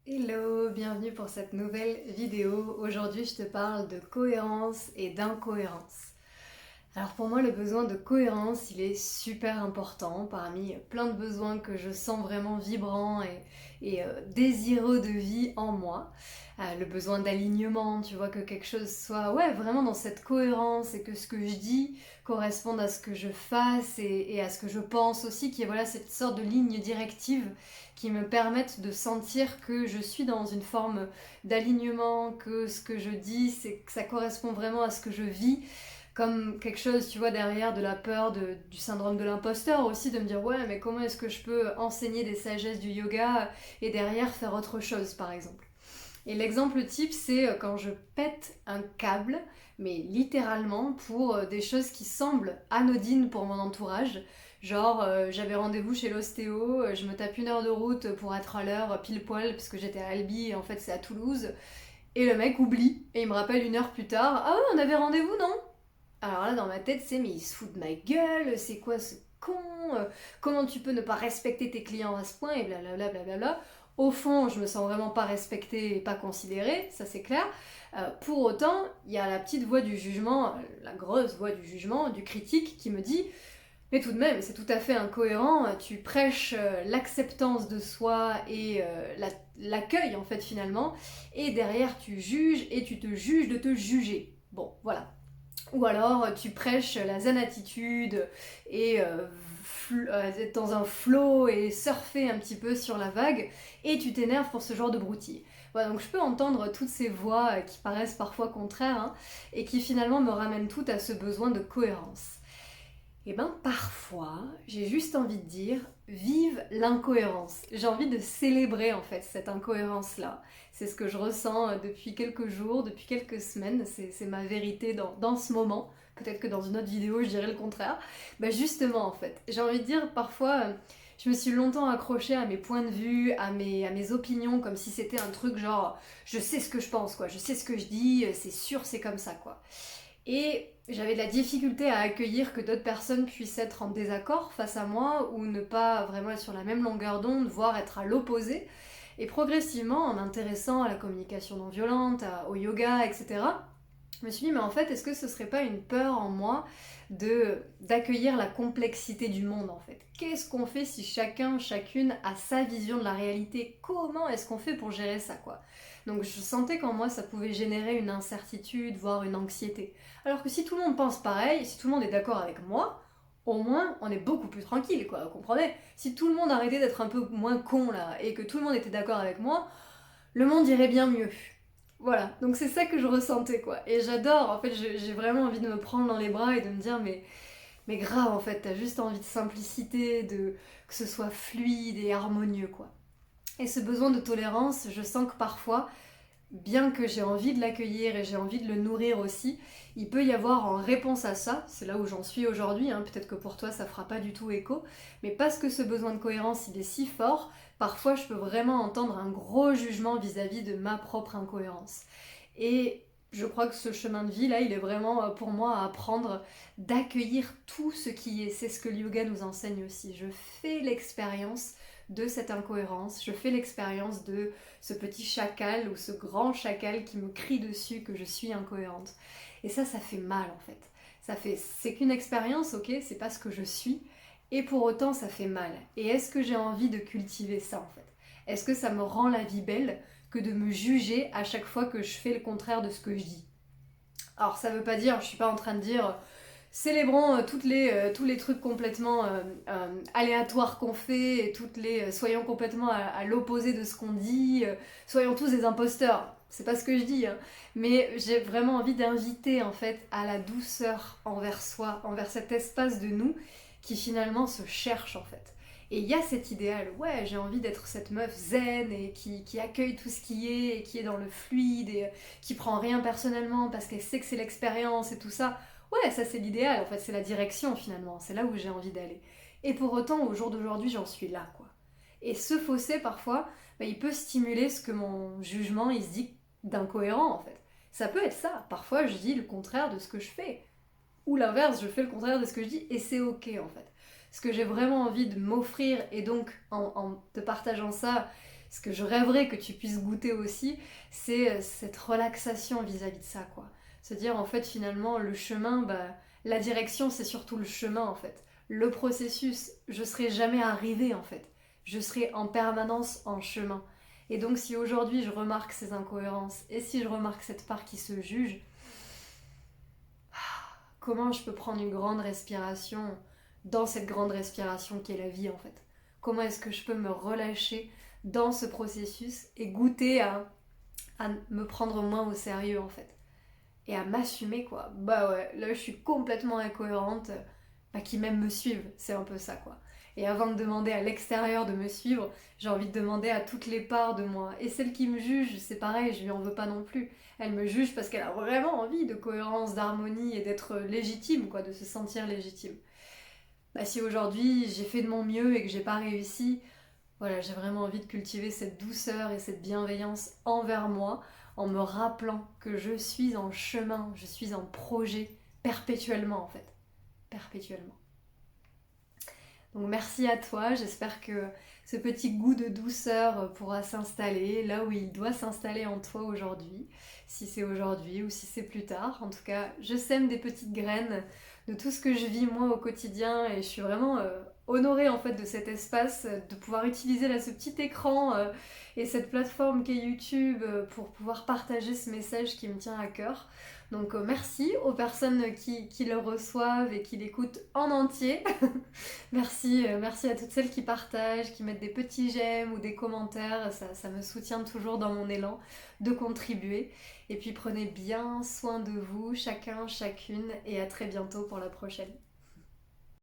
Hello, bienvenue pour cette nouvelle vidéo. Aujourd'hui, je te parle de cohérence et d'incohérence. Alors pour moi, le besoin de cohérence, il est super important parmi plein de besoins que je sens vraiment vibrants et désireux de vie en moi. Le besoin d'alignement, tu vois, que quelque chose soit vraiment dans cette cohérence et que ce que je dis corresponde à ce que je fasse et à ce que je pense aussi, qui est voilà, cette sorte de ligne directive qui me permettent de sentir que je suis dans une forme d'alignement, que ce que je dis, c'est que ça correspond vraiment à ce que je vis comme quelque chose, tu vois, derrière de la peur, du syndrome de l'imposteur aussi, de me dire ouais, mais comment est-ce que je peux enseigner des sagesses du yoga et derrière faire autre chose, par exemple. Et l'exemple type, c'est quand je pète un câble, mais littéralement pour des choses qui semblent anodines pour mon entourage. Genre, j'avais rendez-vous chez l'ostéo, je me tape 1 heure de route pour être à l'heure pile poil, parce que j'étais à Albi et en fait c'est à Toulouse. Et le mec oublie, et il me rappelle 1 heure plus tard, ah ouais, on avait rendez-vous, non? Alors là, dans ma tête, c'est mais il se fout de ma gueule, c'est quoi ce con? Comment tu peux ne pas respecter tes clients à ce point? Et blablabla, blablabla. Au fond, je me sens vraiment pas respectée et pas considérée, ça c'est clair. Pour autant, il y a la petite voix du jugement, la grosse voix du jugement, du critique qui me dit mais tout de même, c'est tout à fait incohérent, tu prêches l'acceptance de soi et l'accueil en fait finalement, et derrière tu juges et tu te juges de te juger. Bon, voilà. Ou alors tu prêches la zen attitude et être dans un flow et surfer un petit peu sur la vague et tu t'énerves pour ce genre de broutille. Voilà, donc je peux entendre toutes ces voix qui paraissent parfois contraires hein, et qui finalement me ramènent toutes à ce besoin de cohérence. Et ben parfois, j'ai juste envie de dire vive l'incohérence. J'ai envie de célébrer en fait cette incohérence-là. C'est ce que je ressens depuis quelques jours, depuis quelques semaines. C'est ma vérité dans ce moment. Peut-être que dans une autre vidéo, je dirais le contraire. Ben justement en fait, j'ai envie de dire parfois, je me suis longtemps accrochée à mes points de vue, à mes opinions, comme si c'était un truc genre je sais ce que je pense, quoi. Je sais ce que je dis, c'est sûr, c'est comme ça, quoi. Et j'avais de la difficulté à accueillir que d'autres personnes puissent être en désaccord face à moi ou ne pas vraiment être sur la même longueur d'onde, voire être à l'opposé. Et progressivement, en m'intéressant à la communication non violente, au yoga, etc., je me suis dit, mais en fait, est-ce que ce serait pas une peur en moi d'accueillir la complexité du monde en fait? Qu'est-ce qu'on fait si chacun, chacune a sa vision de la réalité? Comment est-ce qu'on fait pour gérer ça quoi? Donc je sentais qu'en moi ça pouvait générer une incertitude, voire une anxiété. Alors que si tout le monde pense pareil, si tout le monde est d'accord avec moi, au moins on est beaucoup plus tranquille quoi, vous comprenez? Si tout le monde arrêtait d'être un peu moins con là et que tout le monde était d'accord avec moi, le monde irait bien mieux. Voilà, donc c'est ça que je ressentais quoi. Et j'adore, en fait, j'ai vraiment envie de me prendre dans les bras et de me dire, mais grave, en fait, t'as juste envie de simplicité, de que ce soit fluide et harmonieux quoi. Et ce besoin de tolérance, je sens que parfois, bien que j'ai envie de l'accueillir et j'ai envie de le nourrir aussi, il peut y avoir en réponse à ça, c'est là où j'en suis aujourd'hui, hein, peut-être que pour toi ça fera pas du tout écho, mais parce que ce besoin de cohérence il est si fort, parfois je peux vraiment entendre un gros jugement vis-à-vis de ma propre incohérence. Et je crois que ce chemin de vie là, il est vraiment pour moi à apprendre d'accueillir tout ce qui est. C'est ce que le yoga nous enseigne aussi. Je fais l'expérience de cette incohérence, je fais l'expérience de ce petit chacal ou ce grand chacal qui me crie dessus que je suis incohérente. Et ça fait mal en fait. C'est qu'une expérience, ok, c'est pas ce que je suis, et pour autant ça fait mal. Et est-ce que j'ai envie de cultiver ça en fait? Est-ce que ça me rend la vie belle que de me juger à chaque fois que je fais le contraire de ce que je dis? Alors ça veut pas dire, je suis pas en train de dire célébrons tous les trucs complètement aléatoires qu'on fait et soyons complètement à l'opposé de ce qu'on dit, soyons tous des imposteurs. C'est pas ce que je dis, hein. Mais j'ai vraiment envie d'inviter en fait à la douceur envers soi, envers cet espace de nous qui finalement se cherche en fait. Et il y a cet idéal, ouais, j'ai envie d'être cette meuf zen et qui accueille tout ce qui est et qui est dans le fluide et qui prend rien personnellement parce qu'elle sait que c'est l'expérience et tout ça. Ouais, ça c'est l'idéal, en fait, c'est la direction finalement, c'est là où j'ai envie d'aller. Et pour autant, au jour d'aujourd'hui, j'en suis là, quoi. Et ce fossé, parfois, bah, il peut stimuler ce que mon jugement, il se dit d'incohérent, en fait. Ça peut être ça. Parfois, je dis le contraire de ce que je fais. Ou l'inverse, je fais le contraire de ce que je dis, et c'est ok, en fait. Ce que j'ai vraiment envie de m'offrir, et donc, en te partageant ça, ce que je rêverais que tu puisses goûter aussi, c'est cette relaxation vis-à-vis de ça, quoi. Se dire en fait finalement le chemin, la direction c'est surtout le chemin en fait. Le processus, je serai jamais arrivée en fait. Je serai en permanence en chemin. Et donc si aujourd'hui je remarque ces incohérences et si je remarque cette part qui se juge, comment je peux prendre une grande respiration dans cette grande respiration qui est la vie en fait. Comment est-ce que je peux me relâcher dans ce processus et goûter à me prendre moins au sérieux en fait. Et à m'assumer quoi. Bah ouais, là je suis complètement incohérente, qui même me suivent, c'est un peu ça quoi. Et avant de demander à l'extérieur de me suivre, j'ai envie de demander à toutes les parts de moi. Et celle qui me juge, c'est pareil, je lui en veux pas non plus. Elle me juge parce qu'elle a vraiment envie de cohérence, d'harmonie et d'être légitime, quoi, de se sentir légitime. Si aujourd'hui j'ai fait de mon mieux et que j'ai pas réussi, voilà, j'ai vraiment envie de cultiver cette douceur et cette bienveillance envers moi en me rappelant que je suis en chemin, je suis en projet perpétuellement en fait. Perpétuellement. Donc merci à toi, j'espère que ce petit goût de douceur pourra s'installer là où il doit s'installer en toi aujourd'hui, si c'est aujourd'hui ou si c'est plus tard. En tout cas, je sème des petites graines de tout ce que je vis moi au quotidien et je suis vraiment honorée en fait de cet espace, de pouvoir utiliser là ce petit écran et cette plateforme qu'est YouTube pour pouvoir partager ce message qui me tient à cœur. Donc merci aux personnes qui le reçoivent et qui l'écoutent en entier. Merci, merci à toutes celles qui partagent, qui mettent des petits j'aime ou des commentaires, ça me soutient toujours dans mon élan de contribuer. Et puis prenez bien soin de vous, chacun, chacune, et à très bientôt pour la prochaine.